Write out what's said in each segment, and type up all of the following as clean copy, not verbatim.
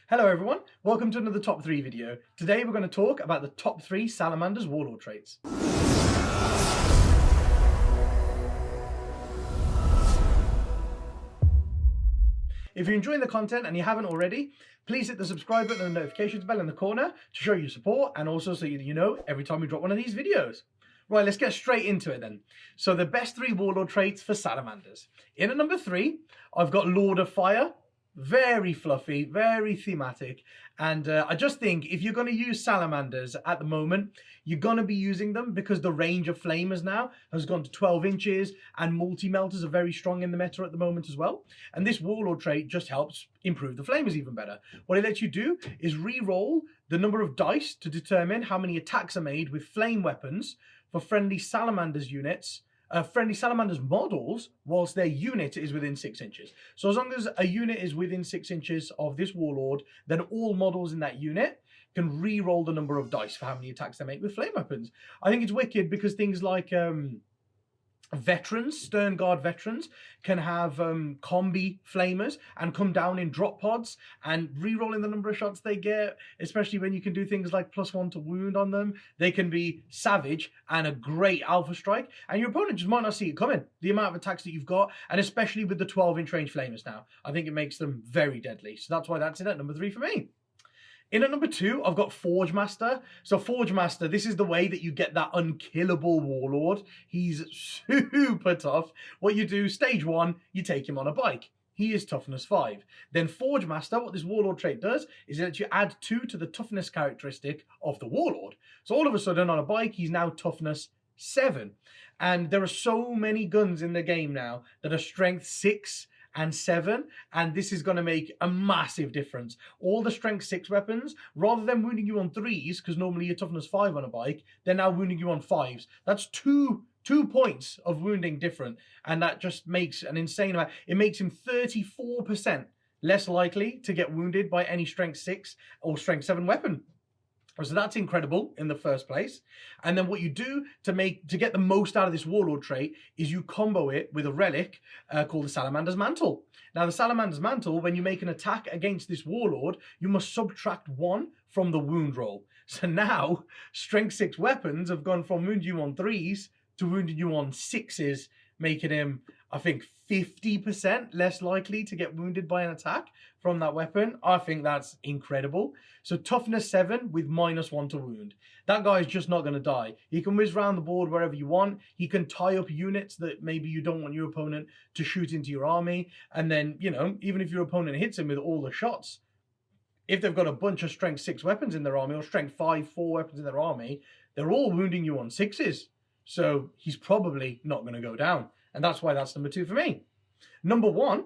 Hello everyone, welcome to another top 3 video. Today we're going to talk about the top 3 Salamanders Warlord traits. If you're enjoying the content and you haven't already, please hit the subscribe button and the notifications bell in the corner to show your support and also so you know every time we drop one of these videos. Right, let's get straight into it then. So the best 3 Warlord traits for Salamanders. In at number 3, I've got Lord of Fire. Very fluffy, very thematic, and I just think if you're going to use Salamanders at the moment, you're going to be using them because the range of flamers now has gone to 12 inches and multi-melters are very strong in the meta at the moment as well. And this Warlord trait just helps improve the flamers even better. What it lets you do is re-roll the number of dice to determine how many attacks are made with flame weapons for friendly Salamanders units. Friendly Salamanders models whilst their unit is within 6 inches. So as long as a unit is within 6 inches of this Warlord, then all models in that unit can re-roll the number of dice for how many attacks they make with flame weapons. I think it's wicked because things like veterans, Stern Guard veterans, can have combi flamers and come down in drop pods and re-rolling the number of shots they get, especially when you can do things like +1 to wound on them. They can be savage and a great alpha strike, and your opponent just might not see it coming, the amount of attacks that you've got, and especially with the 12-inch range flamers now. I think it makes them very deadly. So that's why that's in at number 3 for me. In at number 2, I've got Forge Master. So Forge Master, this is the way that you get that unkillable Warlord. He's super tough. What you do, stage 1, you take him on a bike. He is toughness 5. Then Forge Master, what this Warlord trait does is that you add 2 to the toughness characteristic of the Warlord. So all of a sudden on a bike, he's now toughness 7. And there are so many guns in the game now that are strength 6 and 7, and this is going to make a massive difference. All the strength 6 weapons, rather than wounding you on 3s, because normally you're toughness 5 on a bike, they're now wounding you on 5s. That's two points of wounding different, and that just makes an insane amount. It makes him 34% less likely to get wounded by any strength 6 or strength 7 weapon. So that's incredible in the first place. And then what you do to get the most out of this Warlord trait is you combo it with a relic called the Salamander's Mantle. Now the Salamander's Mantle, when you make an attack against this Warlord, you must subtract 1 from the wound roll. So now strength 6 weapons have gone from wounding you on 3s to wounding you on 6s, making him, I think, 50% less likely to get wounded by an attack from that weapon. I think that's incredible. So toughness 7 with -1 to wound. That guy is just not going to die. He can whiz around the board wherever you want. He can tie up units that maybe you don't want your opponent to shoot into your army. And then, you know, even if your opponent hits him with all the shots, if they've got a bunch of strength 6 weapons in their army or strength 5, 4 weapons in their army, they're all wounding you on 6s. So he's probably not going to go down. And that's why that's number 2 for me. Number 1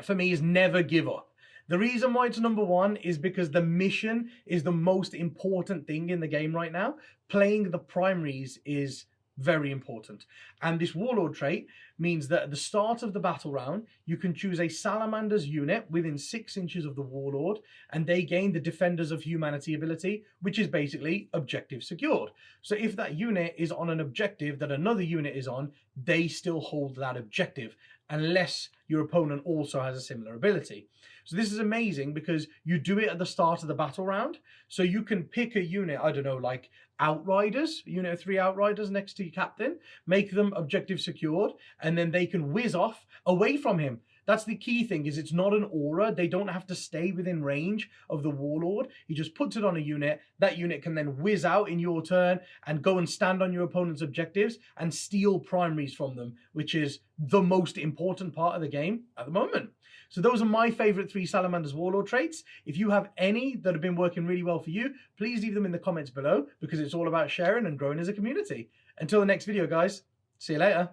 for me is never give up. The reason why it's number 1 is because the mission is the most important thing in the game right now. Playing the primaries is very important. And this Warlord trait means that at the start of the battle round, you can choose a Salamander's unit within 6 inches of the Warlord, and they gain the Defenders of Humanity ability, which is basically objective secured. So if that unit is on an objective that another unit is on, they still hold that objective, unless your opponent also has a similar ability. So this is amazing because you do it at the start of the battle round. So you can pick a unit, I don't know, like Outriders, unit of 3 Outriders next to your captain, make them objective secured, and then they can whiz off away from him. That's the key thing, is it's not an aura. They don't have to stay within range of the Warlord. He just puts it on a unit. That unit can then whiz out in your turn and go and stand on your opponent's objectives and steal primaries from them, which is the most important part of the game at the moment. So those are my favorite 3 Salamanders Warlord traits. If you have any that have been working really well for you, please leave them in the comments below, because it's all about sharing and growing as a community. Until the next video, guys, see you later.